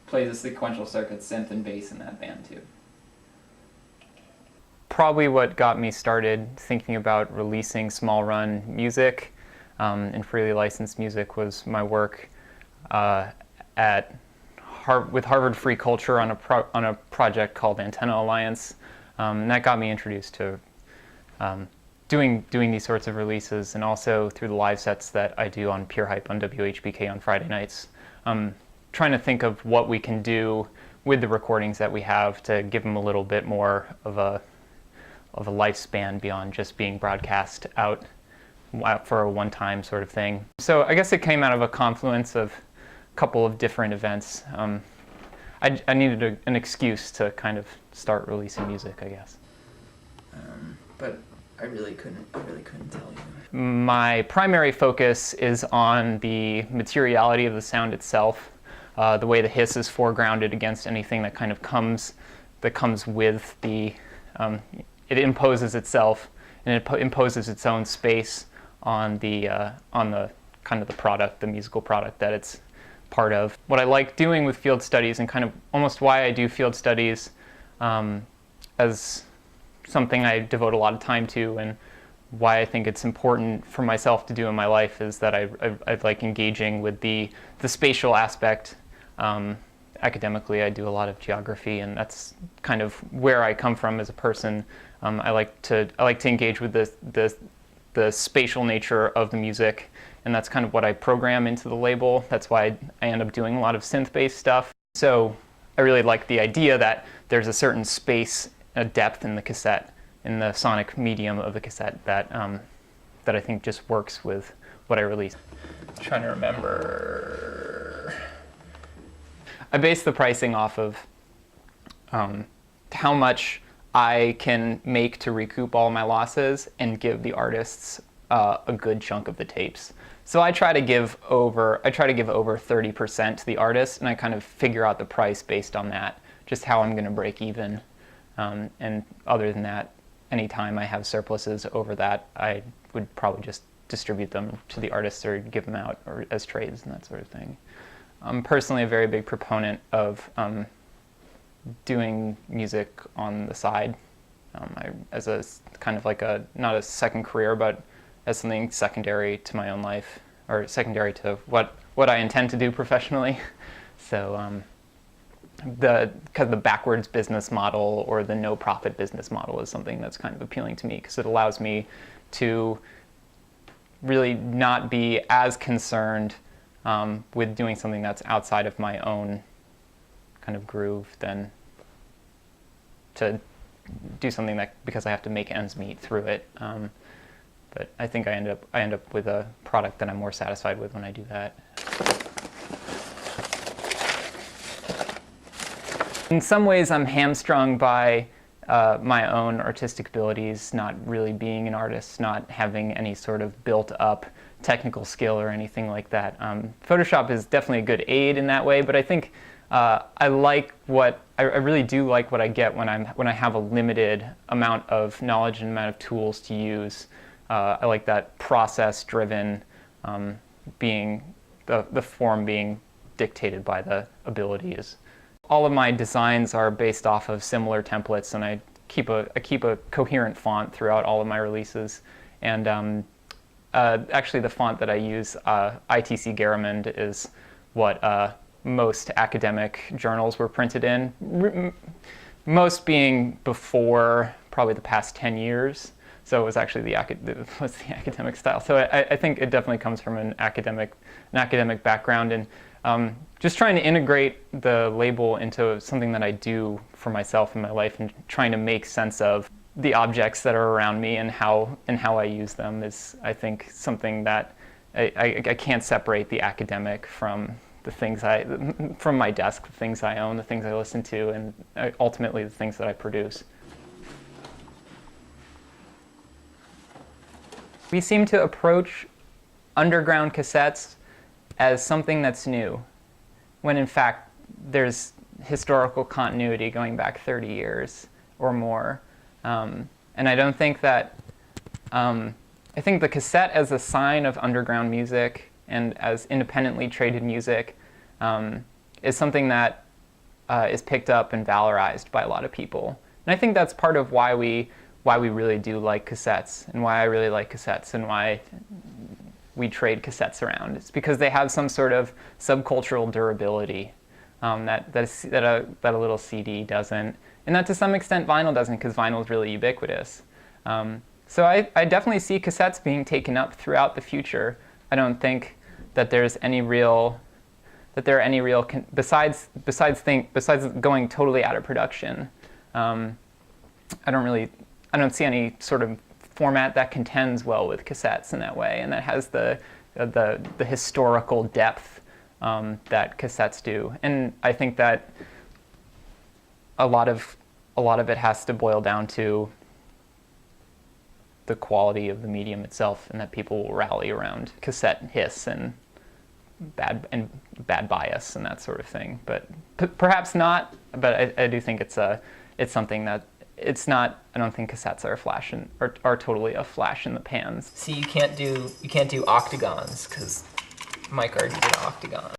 play the sequential circuit synth and bass in that band too. Probably what got me started thinking about releasing small run music and freely licensed music was my work with Harvard Free Culture on a project called Antenna Alliance. And that got me introduced to doing these sorts of releases, and also through the live sets that I do on Pure Hype on WHBK on Friday nights. Trying to think of what we can do with the recordings that we have to give them a little bit more of a lifespan beyond just being broadcast out for a one-time sort of thing. So I guess it came out of a confluence of a couple of different events. I needed an excuse to kind of start releasing music, I guess. But I really couldn't tell you. My primary focus is on the materiality of the sound itself, the way the hiss is foregrounded against anything that kind of comes with the. It imposes itself, and it imposes its own space on the kind of the product, the musical product that it's part of. What I like doing with field studies, and kind of almost why I do field studies as something I devote a lot of time to, and why I think it's important for myself to do in my life, is that I like engaging with the spatial aspect. Academically, I do a lot of geography, and that's kind of where I come from as a person. I like to engage with the spatial nature of the music, and that's kind of what I program into the label. That's why I end up doing a lot of synth-based stuff. So I really like the idea that there's a certain space, a depth in the cassette, in the sonic medium of the cassette that I think just works with what I release. I'm trying to remember. I base the pricing off of how much I can make to recoup all my losses and give the artists a good chunk of the tapes. So I try to give over 30% to the artist, and I kind of figure out the price based on that, just how I'm going to break even. And other than that, anytime I have surpluses over that, I would probably just distribute them to the artists or give them out or as trades and that sort of thing. I'm personally a very big proponent of doing music on the side, as a kind of like not a second career, but as something secondary to my own life, or secondary to what I intend to do professionally. So the backwards business model or the no profit business model is something that's kind of appealing to me, because it allows me to really not be as concerned with doing something that's outside of my own kind of groove than to do something that because I have to make ends meet through it. But I think I end up with a product that I'm more satisfied with when I do that. In some ways, I'm hamstrung by my own artistic abilities, not really being an artist, not having any sort of built-up technical skill or anything like that. Photoshop is definitely a good aid in that way, but I think I really do like what I get when I have a limited amount of knowledge and amount of tools to use. I like that process-driven, being the form being dictated by the abilities. All of my designs are based off of similar templates, and I keep a coherent font throughout all of my releases. And actually, the font that I use, ITC Garamond, is what most academic journals were printed in. Most being before probably the past 10 years. So it was actually the academic style. So I think it definitely comes from an academic background, and just trying to integrate the label into something that I do for myself in my life, and trying to make sense of the objects that are around me and how I use them is, I think, something that I can't separate the academic from the things from my desk, the things I own, the things I listen to, and ultimately the things that I produce. We seem to approach underground cassettes as something that's new, when in fact there's historical continuity going back 30 years or more. And I don't think that, I think the cassette as a sign of underground music and as independently traded music is something that is picked up and valorized by a lot of people. And I think that's part of why we really do like cassettes, and why I really like cassettes, and why we trade cassettes around. It's because they have some sort of subcultural durability that a little CD doesn't, and that to some extent vinyl doesn't, because vinyl is really ubiquitous. So I definitely see cassettes being taken up throughout the future. I don't think that there's any real besides going totally out of production. I don't see any sort of format that contends well with cassettes in that way, and that has the historical depth that cassettes do. And I think that a lot of it has to boil down to the quality of the medium itself, and that people will rally around cassette hiss and bad bias and that sort of thing. But perhaps not. But I do think it's something that it's not. I don't think cassettes are totally a flash in the pans. See, you can't do octagons because Mike already did an octagon.